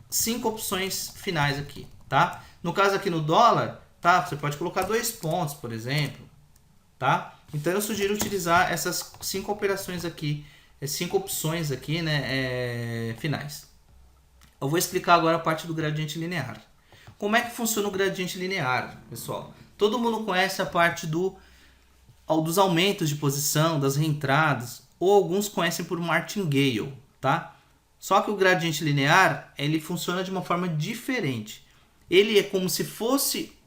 5 opções finais aqui, tá? No caso aqui no dólar, tá? Você pode colocar 2 pontos, por exemplo, tá? Então, eu sugiro utilizar essas 5 operações aqui, 5 opções aqui, né, finais. Eu vou explicar agora a parte do gradiente linear. Como é que funciona o gradiente linear, pessoal? Todo mundo conhece a parte dos aumentos de posição, das reentradas, ou alguns conhecem por martingale, tá? Só que o gradiente linear, ele funciona de uma forma diferente. Ele é como se fosse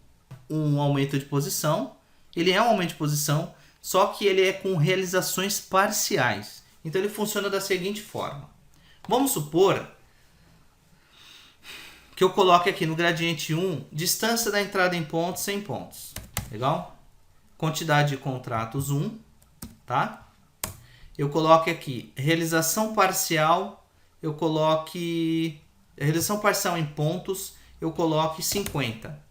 um aumento de posição, ele é um aumento de posição, só que ele é com realizações parciais. Então ele funciona da seguinte forma. Vamos supor que eu coloque aqui no gradiente 1, distância da entrada em pontos, 100 pontos. Legal? Quantidade de contratos 1, tá? Eu coloque aqui realização parcial, eu coloque realização parcial em pontos, eu coloque 50.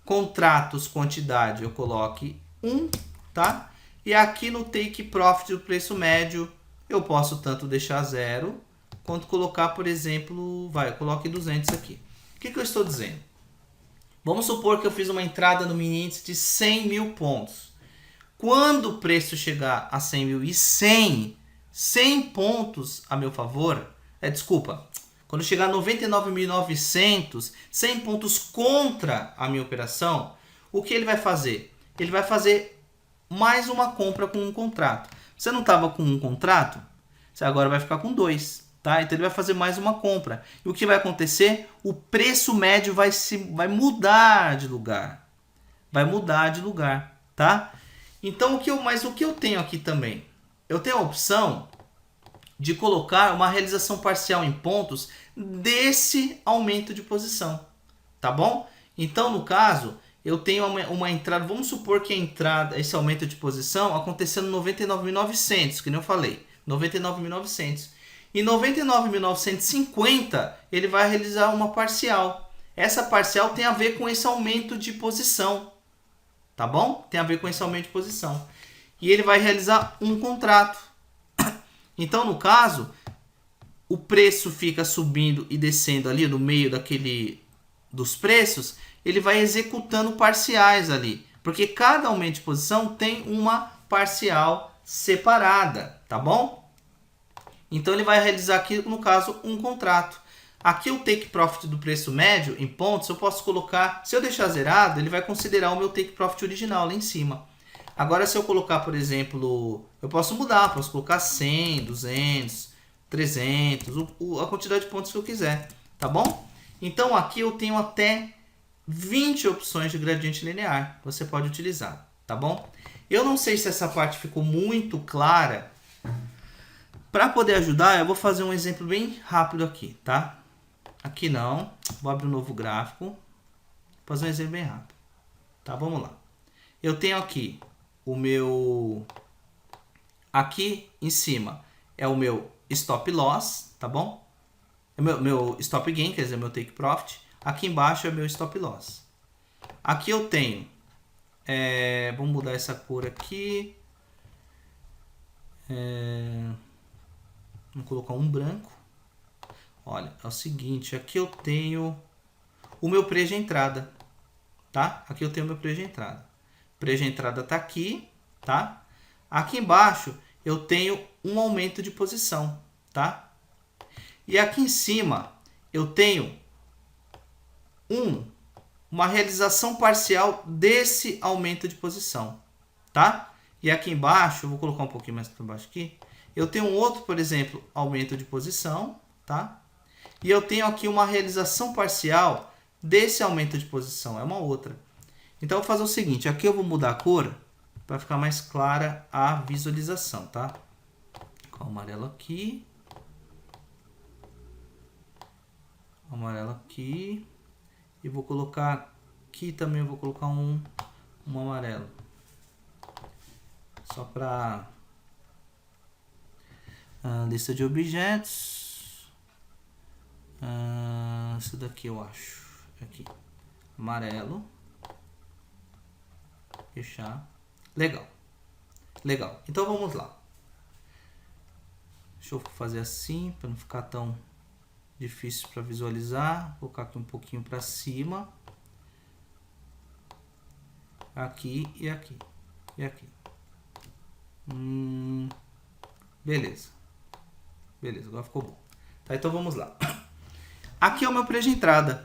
Contratos, quantidade, eu coloque 1, tá? E aqui no take profit do preço médio, eu posso tanto deixar 0, quanto colocar, por exemplo, eu coloque 200 aqui. O que eu estou dizendo? Vamos supor que eu fiz uma entrada no mini índice de 100 mil pontos. Quando o preço chegar a 100 mil e 100 pontos a meu favor, quando chegar a 99.900, 100 pontos contra a minha operação, o que ele vai fazer? Ele vai fazer mais uma compra com um contrato. Você não estava com um contrato? Você agora vai ficar com 2. Tá? Então ele vai fazer mais uma compra. E o que vai acontecer? O preço médio vai mudar de lugar. Vai mudar de lugar, tá? Então o que eu tenho aqui também? Eu tenho a opção de colocar uma realização parcial em pontos desse aumento de posição, tá bom? Então no caso, eu tenho uma entrada, vamos supor que a entrada, esse aumento de posição acontecendo no 99.900, que nem eu falei, 99.900. Em 99.950, ele vai realizar uma parcial. Essa parcial tem a ver com esse aumento de posição. Tá bom? Tem a ver com esse aumento de posição. E ele vai realizar um contrato. Então, no caso, o preço fica subindo e descendo ali no meio dos preços, ele vai executando parciais ali. Porque cada aumento de posição tem uma parcial separada. Tá bom? Então ele vai realizar aqui, no caso, um contrato. Aqui o take profit do preço médio em pontos, eu posso colocar, se eu deixar zerado, ele vai considerar o meu take profit original lá em cima. Agora se eu colocar, por exemplo, eu posso mudar, posso colocar 100, 200, 300, a quantidade de pontos que eu quiser, tá bom? Então aqui eu tenho até 20 opções de gradiente linear, você pode utilizar, tá bom? Eu não sei se essa parte ficou muito clara. Para poder ajudar, eu vou fazer um exemplo bem rápido aqui, tá? Aqui não, vou abrir um novo gráfico, vou fazer um exemplo bem rápido, tá? Vamos lá. Eu tenho aqui o meu, aqui em cima é o meu stop loss, tá bom? meu stop gain, quer dizer, meu take profit. Aqui embaixo é meu stop loss. Aqui eu tenho, vamos mudar essa cor aqui. Vamos colocar um branco. Olha, é o seguinte, aqui eu tenho o meu preço de entrada, tá? Aqui eu tenho o meu preço de entrada. O preço de entrada tá aqui, tá? Aqui embaixo eu tenho um aumento de posição, tá? E aqui em cima eu tenho uma realização parcial desse aumento de posição, tá? E aqui embaixo, eu vou colocar um pouquinho mais para baixo aqui, eu tenho um outro, por exemplo, aumento de posição, tá? E eu tenho aqui uma realização parcial desse aumento de posição, é uma outra. Então, eu vou fazer o seguinte, aqui eu vou mudar a cor para ficar mais clara a visualização, tá? Com o amarelo aqui. Amarelo aqui. E vou colocar aqui também, eu vou colocar um amarelo. Só para lista de objetos. Isso daqui eu acho. Aqui. Amarelo. Fechar. Legal. Legal. Então vamos lá. Deixa eu fazer assim para não ficar tão difícil para visualizar. Vou colocar aqui um pouquinho para cima. Aqui e aqui. E aqui. Beleza. Beleza, agora ficou bom. Tá, então vamos lá. Aqui é o meu preço de entrada.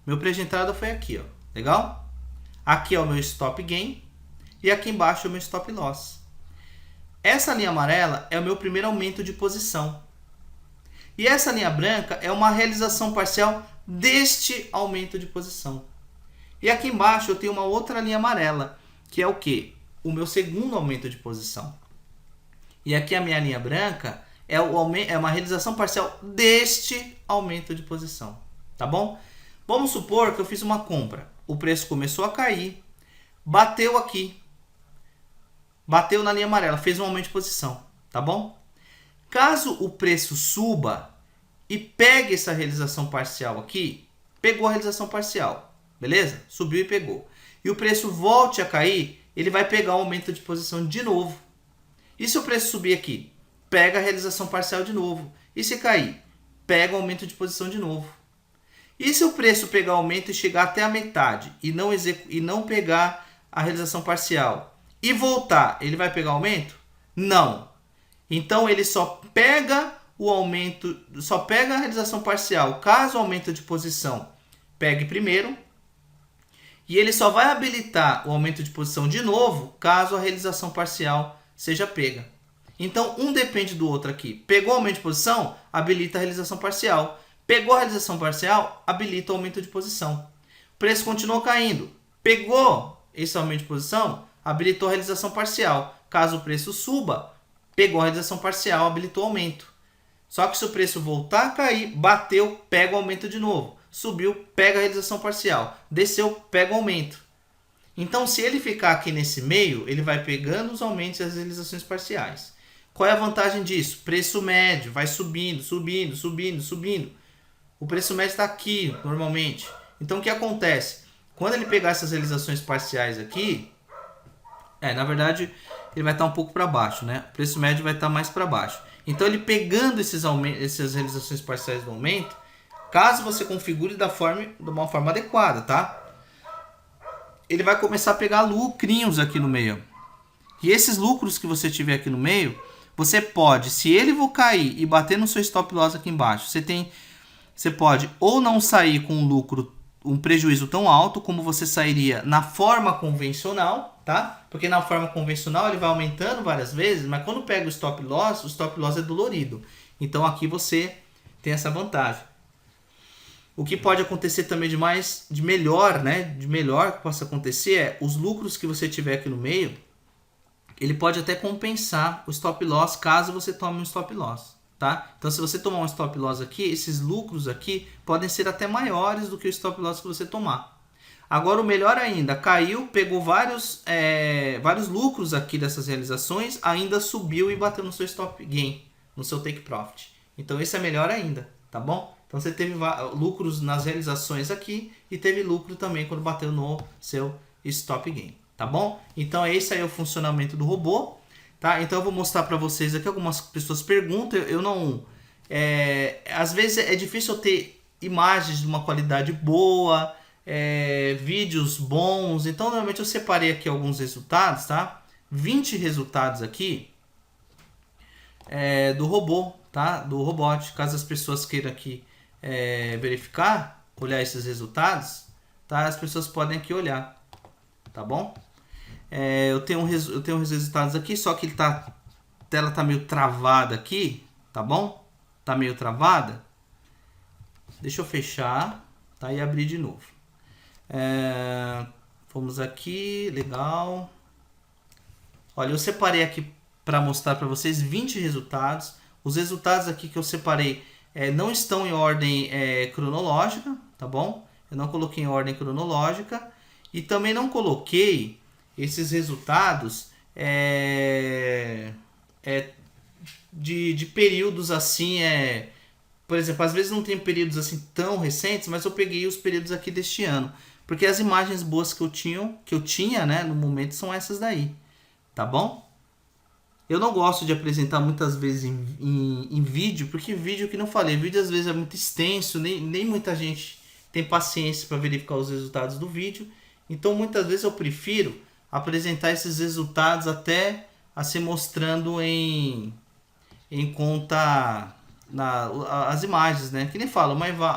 Meu preço de entrada foi aqui, ó. Legal? Aqui é o meu stop gain. E aqui embaixo é o meu stop loss. Essa linha amarela é o meu primeiro aumento de posição. E essa linha branca é uma realização parcial deste aumento de posição. E aqui embaixo eu tenho uma outra linha amarela, que é o quê? O meu segundo aumento de posição. E aqui a minha linha branca é uma realização parcial deste aumento de posição. Tá bom? Vamos supor que eu fiz uma compra. O preço começou a cair, bateu aqui. Bateu na linha amarela, fez um aumento de posição. Tá bom? Caso o preço suba e pegue essa realização parcial aqui, pegou a realização parcial, beleza? Subiu e pegou. E o preço volte a cair, ele vai pegar o aumento de posição de novo. E se o preço subir aqui, pega a realização parcial de novo. E se cair, pega o aumento de posição de novo. E se o preço pegar o aumento e chegar até a metade e não pegar a realização parcial e voltar, ele vai pegar o aumento? Não. Então ele só pega o aumento, só pega a realização parcial caso o aumento de posição pegue primeiro, e ele só vai habilitar o aumento de posição de novo caso a realização parcial seja pega. Então um depende do outro aqui. Pegou o aumento de posição, habilita a realização parcial. Pegou a realização parcial, habilita o aumento de posição. O preço continuou caindo. Pegou esse aumento de posição, habilitou a realização parcial. Caso o preço suba, pegou a realização parcial, habilitou o aumento. Só que se o preço voltar a cair, bateu, pega o aumento de novo. Subiu, pega a realização parcial. Desceu, pega o aumento. Então, se ele ficar aqui nesse meio, ele vai pegando os aumentos e as realizações parciais. Qual é a vantagem disso? Preço médio vai subindo, subindo, subindo, subindo. O preço médio está aqui, normalmente. Então, o que acontece? Quando ele pegar essas realizações parciais aqui, na verdade, ele vai estar um pouco para baixo, né? O preço médio vai estar mais para baixo. Então, ele pegando essas realizações parciais do aumento, caso você configure de uma forma adequada, tá? Ele vai começar a pegar lucrinhos aqui no meio. E esses lucros que você tiver aqui no meio, você pode, se ele for cair e bater no seu stop loss aqui embaixo, você pode ou não sair com um prejuízo tão alto como você sairia na forma convencional, tá? Porque na forma convencional ele vai aumentando várias vezes, mas quando pega o stop loss é dolorido. Então aqui você tem essa vantagem. O que pode acontecer também de melhor que possa acontecer é os lucros que você tiver aqui no meio, ele pode até compensar o stop loss caso você tome um stop loss, tá? Então se você tomar um stop loss aqui, esses lucros aqui podem ser até maiores do que o stop loss que você tomar. Agora o melhor ainda, caiu, pegou vários lucros aqui dessas realizações, ainda subiu e bateu no seu stop gain, no seu take profit. Então esse é melhor ainda. tá bom? Então você teve lucros nas realizações aqui e teve lucro também quando bateu no seu stop gain, tá bom? Então esse aí é o funcionamento do robô, tá? Então eu vou mostrar para vocês aqui, algumas pessoas perguntam, eu não... às vezes é difícil eu ter imagens de uma qualidade boa, vídeos bons, então normalmente eu separei aqui alguns resultados, tá? 20 resultados aqui do robô, tá? Do robot, caso as pessoas queiram aqui verificar, olhar esses resultados, tá? As pessoas podem aqui olhar, tá bom? Eu tenho os resultados aqui, só que a tela tá meio travada aqui, tá bom? Tá meio travada. Deixa eu fechar, tá? E abrir de novo. Vamos aqui, legal. Olha, eu separei aqui para mostrar para vocês 20 resultados. Os resultados aqui que eu separei não estão em ordem cronológica, tá bom? Eu não coloquei em ordem cronológica e também não coloquei esses resultados de períodos assim, por exemplo, às vezes não tem períodos assim tão recentes, mas eu peguei os períodos aqui deste ano, porque as imagens boas que eu tinha, né, no momento são essas daí, tá bom? Eu não gosto de apresentar muitas vezes em vídeo, porque vídeo, que não falei, vídeo às vezes é muito extenso, nem muita gente tem paciência para verificar os resultados do vídeo. Então muitas vezes eu prefiro apresentar esses resultados até assim mostrando em conta as imagens, né? Que nem fala,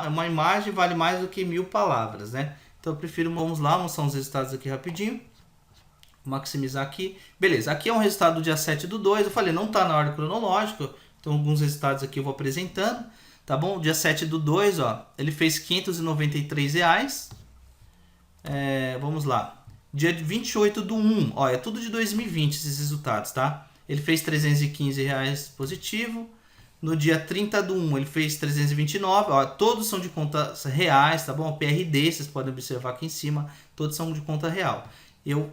uma imagem vale mais do que 1000 palavras, né? Então eu prefiro, vamos lá, mostrar os resultados aqui rapidinho. Maximizar aqui. Beleza, aqui é um resultado do dia 7/2. Eu falei, não está na ordem cronológica. Então alguns resultados aqui eu vou apresentando. Tá bom? Dia 7/2, ó, ele fez R$593. Vamos lá. Dia 28/1, ó, é tudo de 2020 esses resultados, tá? Ele fez R$315 positivo. No dia 30/1 ele fez 329, ó, todos são de contas reais, tá bom? PRD, vocês podem observar aqui em cima, todos são de conta real. Eu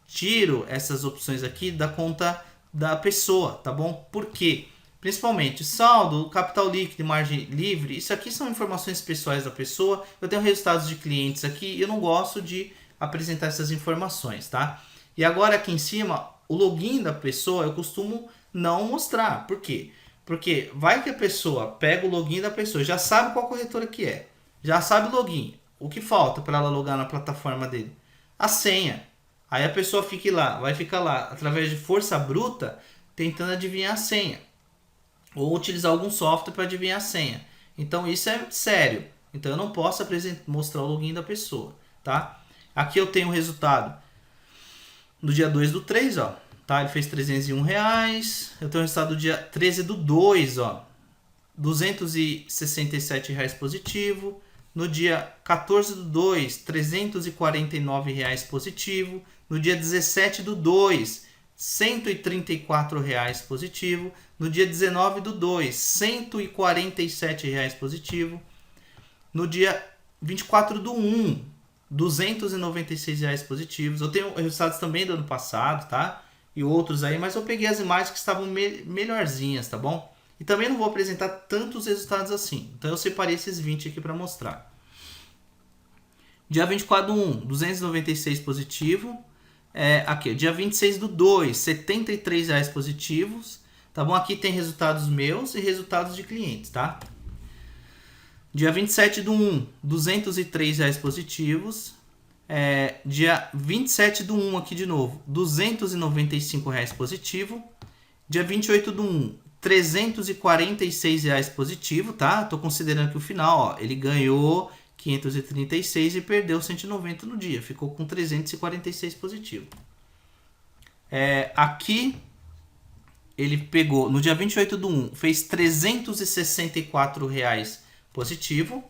tiro essas opções aqui da conta da pessoa, tá bom? Por quê? Principalmente saldo, capital líquido, margem livre, isso aqui são informações pessoais da pessoa. Eu tenho resultados de clientes aqui e eu não gosto de apresentar essas informações, tá? E agora aqui em cima, o login da pessoa eu costumo não mostrar. Por quê? Porque vai que a pessoa pega o login da pessoa, já sabe qual corretora que é, já sabe o login. O que falta para ela logar na plataforma dele? A senha. Aí a pessoa vai ficar lá através de força bruta tentando adivinhar a senha. Ou utilizar algum software para adivinhar a senha. Então isso é sério. Então eu não posso mostrar o login da pessoa, tá? Aqui eu tenho o resultado do dia 2/3, ó. Tá? Ele fez R$301. Eu tenho o resultado do dia 13/2, ó. R$267 positivo. No dia 14/2, R$349 positivo. No dia 17/2, R$134 positivo. No dia 19/2, R$147 positivo. No dia 24/1, R$296 positivos. Eu tenho resultados também do ano passado, tá? E outros aí, mas eu peguei as imagens que estavam melhorzinhas, tá bom? E também não vou apresentar tantos resultados assim. Então eu separei esses 20 aqui para mostrar. Dia 24/1, R$296 positivo. Aqui, dia 26/2, R$73 positivos. Tá bom? Aqui tem resultados meus e resultados de clientes, tá? Dia 27/1, R$203 positivos. Dia 27/1 aqui de novo, R$295 positivo. Dia 28/1, R$346 positivo, tá? Tô considerando que o final, ó, ele ganhou 536 e perdeu 190 no dia. Ficou com 346 positivo. Aqui ele pegou, no dia 28/1, fez R$364 positivo.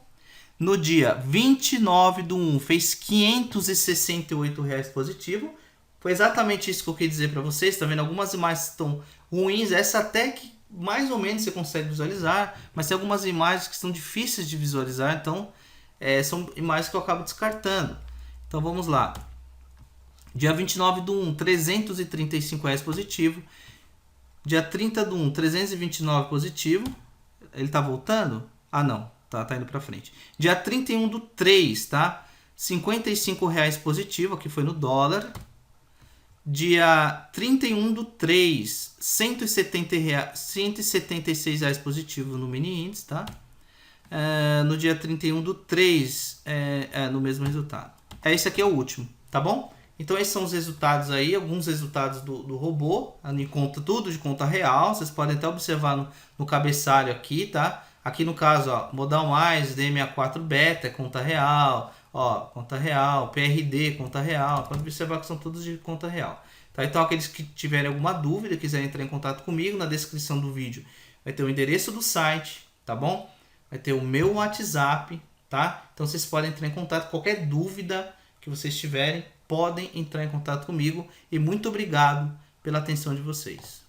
No dia 29/1, fez R$568 positivo. Foi exatamente isso que eu queria dizer para vocês. Tá vendo? Algumas imagens estão ruins. Essa até que mais ou menos você consegue visualizar. Mas tem algumas imagens que estão difíceis de visualizar. Então, são imagens que eu acabo descartando. Então, vamos lá. Dia 29/1, R$335 positivo. Dia 30/1, 329 positivo. Ele tá voltando? Ah, não. Tá indo pra frente. Dia 31/3, tá? R$ 55 positivo, aqui foi no dólar. Dia 31/3, R$ 176 positivo no mini índice, tá? No dia 31/3, no mesmo resultado. Esse aqui é o último, tá bom? Então esses são os resultados aí, alguns resultados do robô, em conta, tudo de conta real. Vocês podem até observar no cabeçalho aqui, tá? Aqui no caso, ó, Modal Mais, DM64 Beta, conta real, ó, conta real, PRD, conta real. Pode observar que são todos de conta real. Tá? Então aqueles que tiverem alguma dúvida, quiserem entrar em contato comigo, na descrição do vídeo vai ter o endereço do site, tá bom? Vai ter o meu WhatsApp, tá? Então vocês podem entrar em contato, qualquer dúvida que vocês tiverem, podem entrar em contato comigo. E muito obrigado pela atenção de vocês.